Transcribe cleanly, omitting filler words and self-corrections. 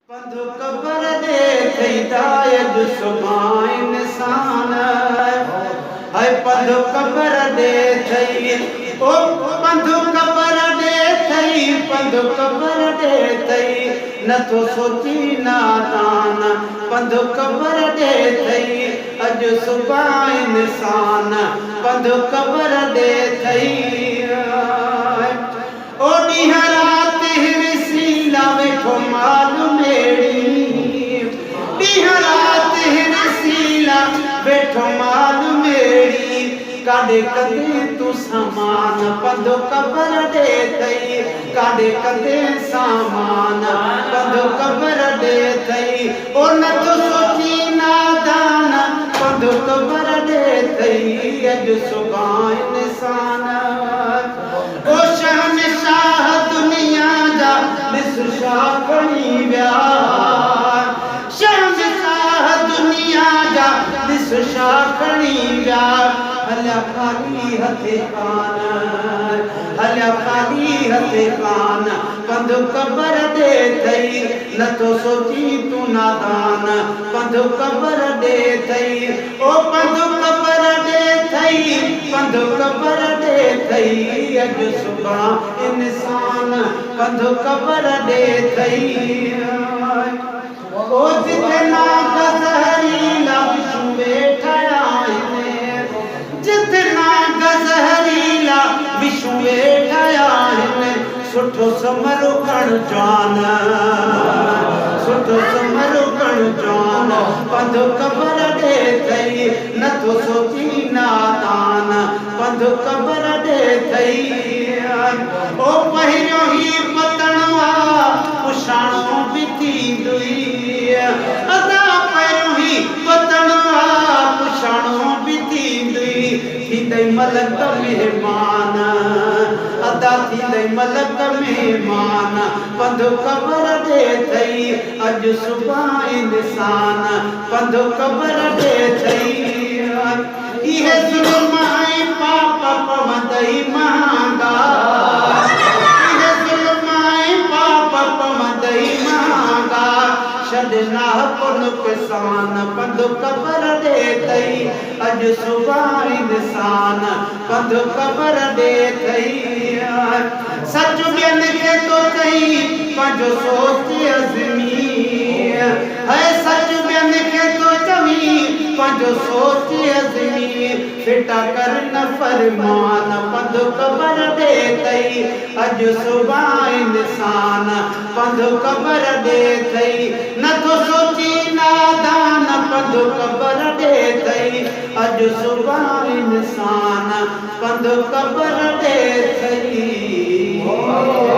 पंधु कबर दे थईदायज सुभां इंसान है पंधु कबर दे थई ओ पंधु कबर दे थई पंधु कबर दे थई नथो सोची नादान पंधु कबर दे थई अज सुभां इंसान पंधु कबर दे थई ओ ॾींहं राति हिरसीला वेठो माल बैठो माल मेरी काॾे कदे तू सामान पंधु कबर दे थई काॾे कदे सामान पंधु कबर दे थई ओ नथो सोची नादान पंधु कबर दे थई अॼु सुभां इंसान ओ शहनशाह दुनिया जा ॾिस छा खणी विया छा खणी विया हलिया ख़ाली हथे कान हलिया ख़ाली हथे कान पंधु कबर दे थई नथो सोची तू नादान पंधु कबर दे थई ओ पंधु कबर दे थई पंधु कबर दे थई अॼु सुभां इंसान पंधु कबर दे थई ओ जिथे नाग ज़हरीला विष्णु वेठा आहिनि जिथे नाग ज़हरीला विष्णु वेठा आहिनि सुठो समरो कण जान सुठो समरो कण जान पंधु कबर दे थई नथो सोची नादान पंधु कबर दे थई ओ पहिरियों ही पतणवा पुछाणो बि थींदुई अदा पहिरियों ही पतणवा पुछाणो बि थींदुई थींदई मलक महिमान अदा थींदई मलक महिमान पंधु कबर दे थई अॼु सुभां इंसान पंधु कबर दे थई इहे ज़ुल्म ऐं पाप पवंदई महांगा इहे ज़ुल्म ऐं पाप पवंदई महांगा छॾना पुन किसान पंधु कबर दे थई अॼु सुभां इंसान पंधु कबर दे थई सच ॿियनि खे थो चई पंहिंजो सोच अज़मी है सच ॿियनि खे थो चवी पंहिंजो सोच अज़मी फिटा कर न फरमान पंधु कबर दे थई अॼु सुभां इंसान पंधु कबर दे थई नथो सोची नादान पंधु कबर दे थई अॼु सुभां इंसान पंधु कबर दे थई